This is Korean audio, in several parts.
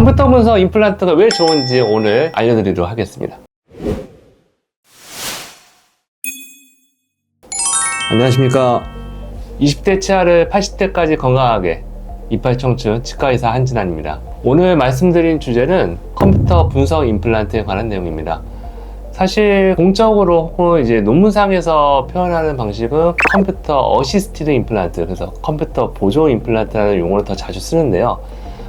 컴퓨터 분석 임플란트가 왜 좋은지 오늘 알려드리도록 하겠습니다. 안녕하십니까. 20대 치아를 80대까지 건강하게 이빨 청춘 치과의사 한진환입니다. 오늘 말씀드린 주제는 컴퓨터 분석 임플란트에 관한 내용입니다. 사실 공적으로 혹은 이제 논문상에서 표현하는 방식은 컴퓨터 어시스티드 임플란트, 그래서 컴퓨터 보조 임플란트라는 용어를 더 자주 쓰는데요.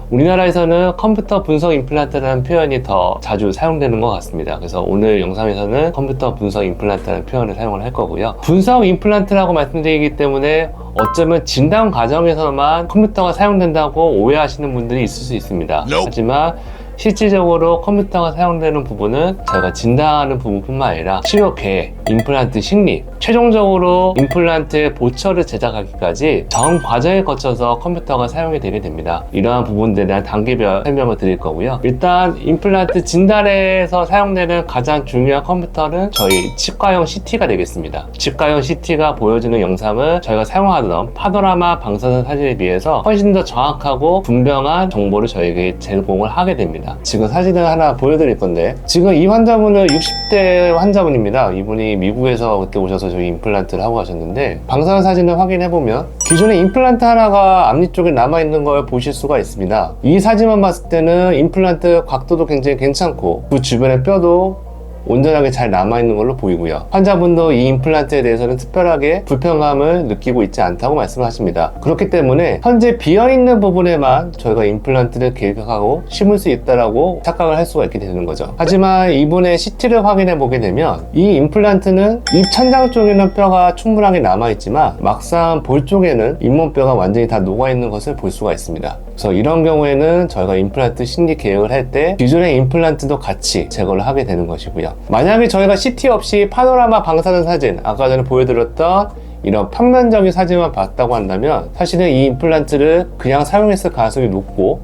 우리나라에서는 컴퓨터 분석 임플란트라는 표현이 더 자주 사용되는 것 같습니다. 그래서 오늘 영상에서는 컴퓨터 분석 임플란트라는 표현을 사용을 할 거고요. 분석 임플란트라고 말씀드리기 때문에 어쩌면 진단 과정에서만 컴퓨터가 사용된다고 오해하시는 분들이 있을 수 있습니다. 하지만 실질적으로 컴퓨터가 사용되는 부분은 저희가 진단하는 부분뿐만 아니라 치료 계획, 임플란트 식립, 최종적으로 임플란트의 보철을 제작하기까지 전 과정에 거쳐서 컴퓨터가 사용이 되게 됩니다. 이러한 부분들에 대한 단계별 설명을 드릴 거고요. 일단 임플란트 진단에서 사용되는 가장 중요한 컴퓨터는 저희 치과용 CT가 되겠습니다. 치과용 CT가 보여주는 영상은 저희가 사용하던 파노라마 방사선 사진에 비해서 훨씬 더 정확하고 분명한 정보를 저에게 제공을 하게 됩니다. 지금 사진을 하나 보여드릴 건데, 지금 이 환자분은 60대 환자분입니다. 이분이 미국에서 그때 오셔서 저희 임플란트를 하고 가셨는데, 방사선 사진을 확인해보면 기존에 임플란트 하나가 앞니 쪽에 남아있는 걸 보실 수가 있습니다. 이 사진만 봤을 때는 임플란트 각도도 굉장히 괜찮고 그 주변의 뼈도 온전하게 잘 남아있는 걸로 보이고요. 환자분도 이 임플란트에 대해서는 특별하게 불편감을 느끼고 있지 않다고 말씀을 하십니다. 그렇기 때문에 현재 비어있는 부분에만 저희가 임플란트를 계획하고 심을 수 있다라고 착각을 할 수가 있게 되는 거죠. 하지만 이분의 CT를 확인해 보게 되면 이 임플란트는 입 천장 쪽에는 뼈가 충분하게 남아있지만 막상 볼 쪽에는 잇몸뼈가 완전히 다 녹아있는 것을 볼 수가 있습니다. 그래서 이런 경우에는 저희가 임플란트 심리 계획을 할 때 기존의 임플란트도 같이 제거를 하게 되는 것이고요. 만약에 저희가 CT 없이 파노라마 방사선 사진, 아까 전에 보여드렸던 이런 평면적인 사진만 봤다고 한다면 사실은 이 임플란트를 그냥 사용했을 가능성이 높고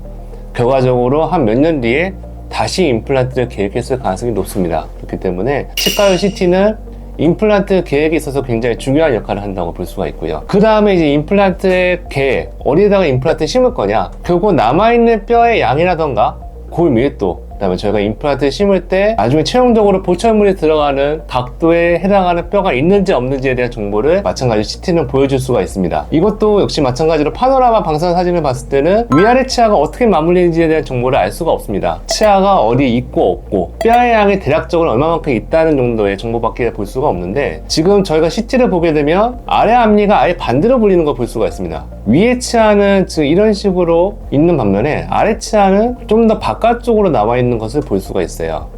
결과적으로 한 몇 년 뒤에 다시 임플란트를 계획했을 가능성이 높습니다. 그렇기 때문에 치과용 CT는 임플란트 계획에 있어서 굉장히 중요한 역할을 한다고 볼 수가 있고요. 그 다음에 이제 임플란트의 계획, 어디에다가 임플란트 심을 거냐, 결국 남아있는 뼈의 양이라던가 골 밀도, 그 다음에 저희가 임플란트를 심을 때 나중에 최종적으로 보철물이 들어가는 각도에 해당하는 뼈가 있는지 없는지에 대한 정보를 마찬가지로 CT는 보여줄 수가 있습니다. 이것도 역시 마찬가지로 파노라마 방사선 사진을 봤을 때는 위아래 치아가 어떻게 맞물리는지에 대한 정보를 알 수가 없습니다. 치아가 어디 있고 없고 뼈의 양이 대략적으로 얼마만큼 있다는 정도의 정보밖에 볼 수가 없는데, 지금 저희가 CT를 보게 되면 아래 앞니가 아예 반대로 불리는 걸 볼 수가 있습니다. 위에 치아는 지금 이런 식으로 있는 반면에 아래 치아는 좀 더 바깥쪽으로 나와 있는 것을 볼 수가 있어요.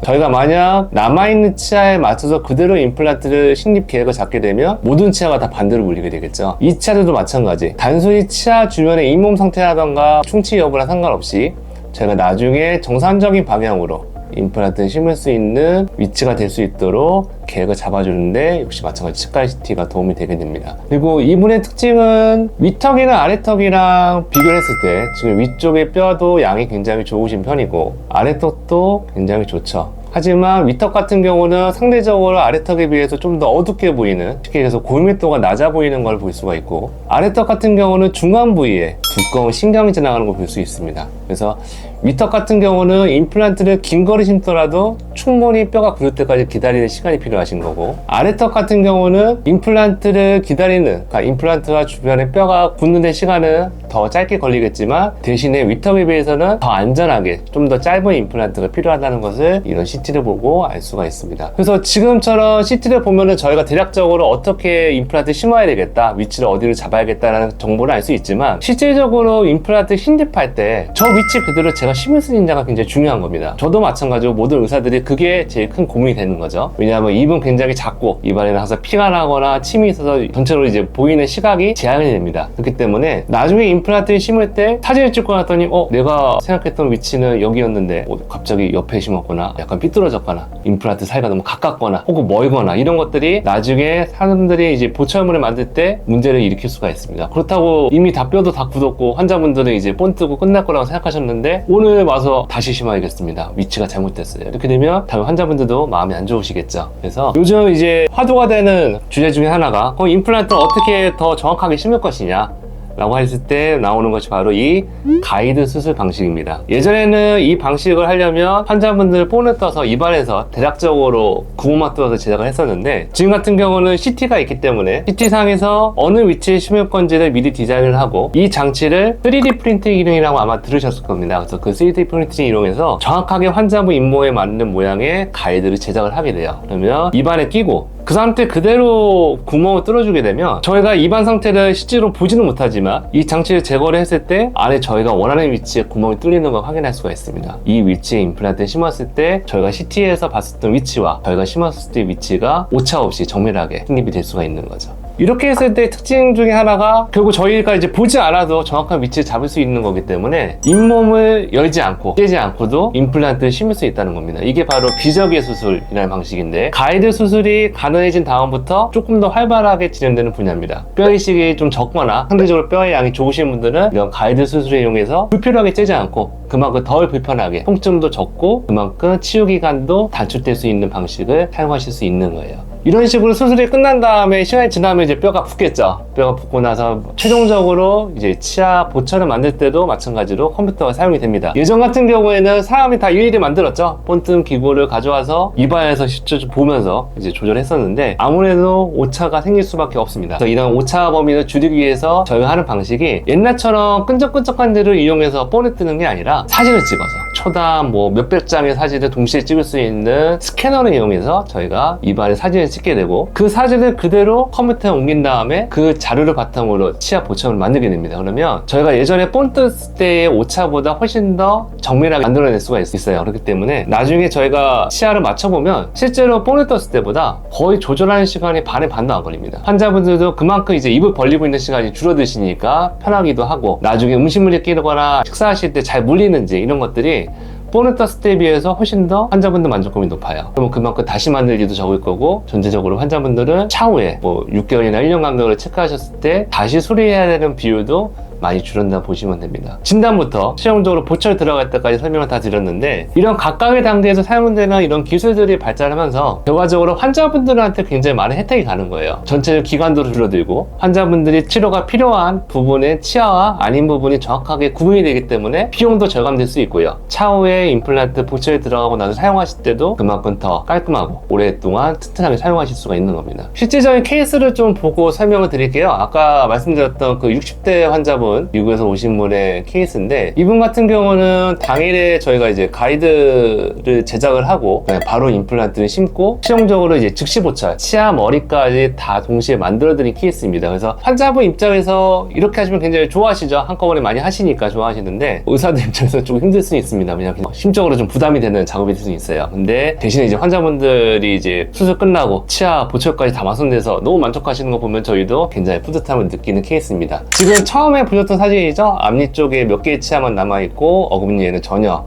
저희가 만약 남아있는 치아에 맞춰서 그대로 임플란트를 식립 계획을 잡게 되면 모든 치아가 다 반대로 물리게 되겠죠. 이 치아들도 마찬가지. 단순히 치아 주변의 잇몸 상태라던가 충치 여부랑 상관없이 저희가 나중에 정상적인 방향으로 임플란트를 심을 수 있는 위치가 될 수 있도록 계획을 잡아주는데 역시 마찬가지 치과 CT가 도움이 되게 됩니다. 그리고 이분의 특징은 위턱이나 아래턱이랑 비교를 했을 때 지금 위쪽의 뼈도 양이 굉장히 좋으신 편이고 아래턱도 굉장히 좋죠. 하지만 위턱 같은 경우는 상대적으로 아래턱에 비해서 좀 더 어둡게 보이는, 특히 그래서 골밀도가 낮아 보이는 걸 볼 수가 있고, 아래턱 같은 경우는 중간 부위에 두꺼운 신경이 지나가는 걸 볼 수 있습니다. 그래서 위턱 같은 경우는 임플란트를 긴 거리 심더라도 충분히 뼈가 굳을 때까지 기다리는 시간이 필요하신 거고, 아래턱 같은 경우는 임플란트를 기다리는, 그러니까 임플란트와 주변의 뼈가 굳는 데 시간은 더 짧게 걸리겠지만 대신에 위턱에 비해서는 더 안전하게 좀 더 짧은 임플란트가 필요하다는 것을 이런 CT를 보고 알 수가 있습니다. 그래서 지금처럼 CT를 보면은 저희가 대략적으로 어떻게 임플란트 심어야 되겠다, 위치를 어디를 잡아야겠다라는 정보를 알 수 있지만 실질적으로 임플란트 신입할 때 저 위치 그대로 제가 심을 수 있느냐가 굉장히 중요한 겁니다. 저도 마찬가지로 모든 의사들이 그게 제일 큰 고민이 되는 거죠. 왜냐하면 입은 굉장히 작고 입안에는 항상 피가 나거나 침이 있어서 전체로 이제 보이는 시각이 제한이 됩니다. 그렇기 때문에 나중에 임플란트를 심을 때 사진을 찍고 났더니 내가 생각했던 위치는 여기였는데 갑자기 옆에 심었거나 약간 삐뚤어졌거나 임플란트 사이가 너무 가깝거나 혹은 멀거나 이런 것들이 나중에 사람들이 이제 보철물을 만들 때 문제를 일으킬 수가 있습니다. 그렇다고 이미 다 뼈도 다 굳었고 환자분들은 이제 본 뜨고 끝날 거라고 생각하셨는데 오늘 와서 다시 심어야겠습니다. 위치가 잘못됐어요. 이렇게 되면 다른 환자분들도 마음이 안 좋으시겠죠. 그래서 요즘 이제 화두가 되는 주제 중에 하나가 임플란트를 어떻게 더 정확하게 심을 것이냐 라고 했을 때 나오는 것이 바로 이 가이드 수술 방식입니다. 예전에는 이 방식을 하려면 환자분들 폰을 떠서 입안에서 대략적으로 구멍만 뚫어서 제작을 했었는데, 지금 같은 경우는 CT가 있기 때문에 CT상에서 어느 위치에 심을 건지를 미리 디자인을 하고, 이 장치를 3D 프린팅 기능이라고 아마 들으셨을 겁니다. 그래서 그 3D 프린팅 이용해서 정확하게 환자분 잇몸에 맞는 모양의 가이드를 제작을 하게 돼요. 그러면 입안에 끼고 그 상태 그대로 구멍을 뚫어주게 되면 저희가 입안 상태를 실제로 보지는 못하지만 이 장치를 제거를 했을 때 안에 저희가 원하는 위치에 구멍이 뚫리는 걸 확인할 수가 있습니다. 이 위치에 임플란트를 심었을 때 저희가 CT에서 봤었던 위치와 저희가 심었을 때 위치가 오차 없이 정밀하게 확립이 될 수가 있는 거죠. 이렇게 했을 때 특징 중에 하나가 결국 저희가 이제 보지 않아도 정확한 위치를 잡을 수 있는 거기 때문에 잇몸을 열지 않고 깨지 않고도 임플란트를 심을 수 있다는 겁니다. 이게 바로 비적의 수술이라는 방식인데, 가이드 수술이 가능해진 다음부터 조금 더 활발하게 진행되는 분야입니다. 뼈 이식이 좀 적거나 상대적으로 뼈의 양이 좋으신 분들은 이런 가이드 수술을 이용해서 불필요하게 째지 않고 그만큼 덜 불편하게, 통증도 적고 그만큼 치유 기간도 단축될 수 있는 방식을 사용하실 수 있는 거예요. 이런 식으로 수술이 끝난 다음에 시간이 지나면 이제 뼈가 붓겠죠. 뼈가 붓고 나서 최종적으로 이제 치아 보철을 만들 때도 마찬가지로 컴퓨터가 사용이 됩니다. 예전 같은 경우에는 사람이 다 일일이 만들었죠. 본뜬 기구를 가져와서 입안에서 직접 보면서 이제 조절했었는데 아무래도 오차가 생길 수밖에 없습니다. 그래서 이런 오차 범위를 줄이기 위해서 저희가 하는 방식이 옛날처럼 끈적끈적한 데를 이용해서 폰을 뜨는 게 아니라 사진을 찍어서 초당 뭐 몇백 장의 사진을 동시에 찍을 수 있는 스캐너를 이용해서 저희가 입안에 사진을 찍게 되고, 그 사진을 그대로 컴퓨터에 옮긴 다음에 그 자료를 바탕으로 치아 보청을 만들게 됩니다. 그러면 저희가 예전에 폰 떴을 때의 오차보다 훨씬 더 정밀하게 만들어낼 수가 있어요. 그렇기 때문에 나중에 저희가 치아를 맞춰보면 실제로 폰을 떴을 때보다 거의 조절하는 시간이 반의 반도 안 걸립니다. 환자분들도 그만큼 이제 입을 벌리고 있는 시간이 줄어드시니까 편하기도 하고, 나중에 음식물이 끼거나 식사하실 때 잘 물리는지 이런 것들이 폰을 떴을 때에 비해서 훨씬 더 환자분들 만족감이 높아요. 그러면 그만큼 다시 만들 일도 적을 거고, 전체적으로 환자분들은 차후에 뭐 6개월이나 1년 간격을 체크하셨을 때 다시 수리해야 되는 비율도 많이 줄었다 보시면 됩니다. 진단부터 최종적으로 보철 들어갈 때까지 설명을 다 드렸는데, 이런 각각의 단계에서 사용되는 이런 기술들이 발전하면서 결과적으로 환자분들한테 굉장히 많은 혜택이 가는 거예요. 전체 기간도 줄어들고 환자분들이 치료가 필요한 부분의 치아와 아닌 부분이 정확하게 구분이 되기 때문에 비용도 절감될 수 있고요. 차후에 임플란트 보철이 들어가고 나서 사용하실 때도 그만큼 더 깔끔하고 오랫동안 튼튼하게 사용하실 수가 있는 겁니다. 실질적인 케이스를 좀 보고 설명을 드릴게요. 아까 말씀드렸던 그 60대 환자분, 미국에서 오신 분의 케이스인데, 이분 같은 경우는 당일에 저희가 이제 가이드를 제작을 하고 그냥 바로 임플란트를 심고 최종적으로 이제 즉시 보철, 치아 머리까지 다 동시에 만들어드린 케이스입니다. 그래서 환자분 입장에서 이렇게 하시면 굉장히 좋아하시죠. 한꺼번에 많이 하시니까 좋아하시는데, 의사들 입장에서 조금 힘들 수 있습니다. 그냥 심적으로 좀 부담이 되는 작업이 될 수 있어요. 근데 대신에 이제 환자분들이 이제 수술 끝나고 치아 보철까지 다 완성돼서 너무 만족하시는 거 보면 저희도 굉장히 뿌듯함을 느끼는 케이스입니다. 지금 처음에 보셨던 사진이죠? 앞니 쪽에 몇 개의 치아만 남아있고 어금니에는 전혀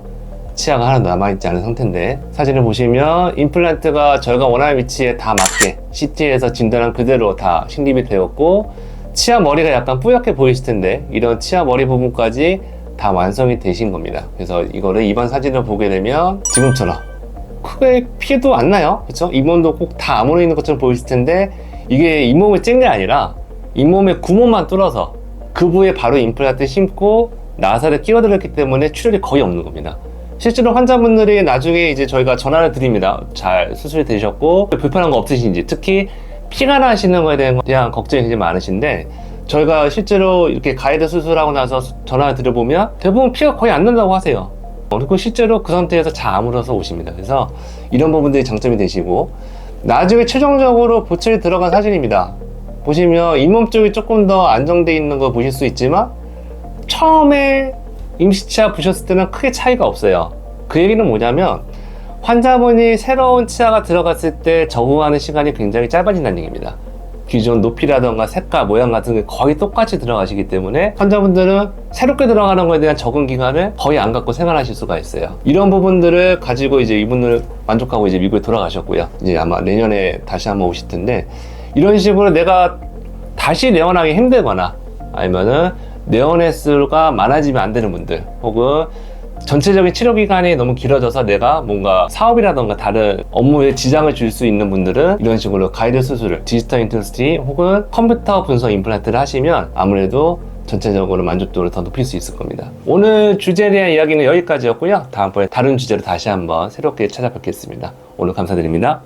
치아가 하나도 남아있지 않은 상태인데, 사진을 보시면 임플란트가 저희가 원하는 위치에 다 맞게 CT에서 진단한 그대로 다 식립이 되었고, 치아 머리가 약간 뿌옇게 보이실 텐데 이런 치아 머리 부분까지 다 완성이 되신 겁니다. 그래서 이거를 입안 사진을 보게 되면 지금처럼 크게 피해도 안 나요. 그렇죠? 잇몸도 꼭 다 아무나 있는 것처럼 보이실 텐데, 이게 잇몸을 찐 게 아니라 잇몸에 구멍만 뚫어서 그 부위에 바로 임플란트 심고 나사를 끼워들었기 때문에 출혈이 거의 없는 겁니다. 실제로 환자분들이 나중에 이제 저희가 전화를 드립니다. 잘 수술이 되셨고 불편한 거 없으신지, 특히 피가 나시는 거에 대한 걱정이 굉장히 많으신데, 저희가 실제로 이렇게 가이드 수술하고 나서 전화를 드려보면 대부분 피가 거의 안 난다고 하세요. 그리고 실제로 그 상태에서 잘 아물어서 오십니다. 그래서 이런 부분들이 장점이 되시고, 나중에 최종적으로 보철이 들어간 사진입니다. 보시면 잇몸 쪽이 조금 더 안정되어 있는 거 보실 수 있지만, 처음에 임시치아 부셨을 때는 크게 차이가 없어요. 그 얘기는 뭐냐면, 환자분이 새로운 치아가 들어갔을 때 적응하는 시간이 굉장히 짧아진다는 얘기입니다. 기존 높이라던가 색깔, 모양 같은 게 거의 똑같이 들어가시기 때문에 환자분들은 새롭게 들어가는 거에 대한 적응 기간을 거의 안 갖고 생활하실 수가 있어요. 이런 부분들을 가지고 이제 이분을 만족하고 이제 미국에 돌아가셨고요. 이제 아마 내년에 다시 한번 오실 텐데, 이런 식으로 내가 다시 내원하기 힘들거나 아니면은 내원 횟수가 많아지면 안 되는 분들, 혹은 전체적인 치료 기간이 너무 길어져서 내가 뭔가 사업이라던가 다른 업무에 지장을 줄 수 있는 분들은 이런 식으로 가이드 수술을, 디지털 인터스티 혹은 컴퓨터 분석 임플란트를 하시면 아무래도 전체적으로 만족도를 더 높일 수 있을 겁니다. 오늘 주제에 대한 이야기는 여기까지였고요. 다음번에 다른 주제로 다시 한번 새롭게 찾아뵙겠습니다. 오늘 감사드립니다.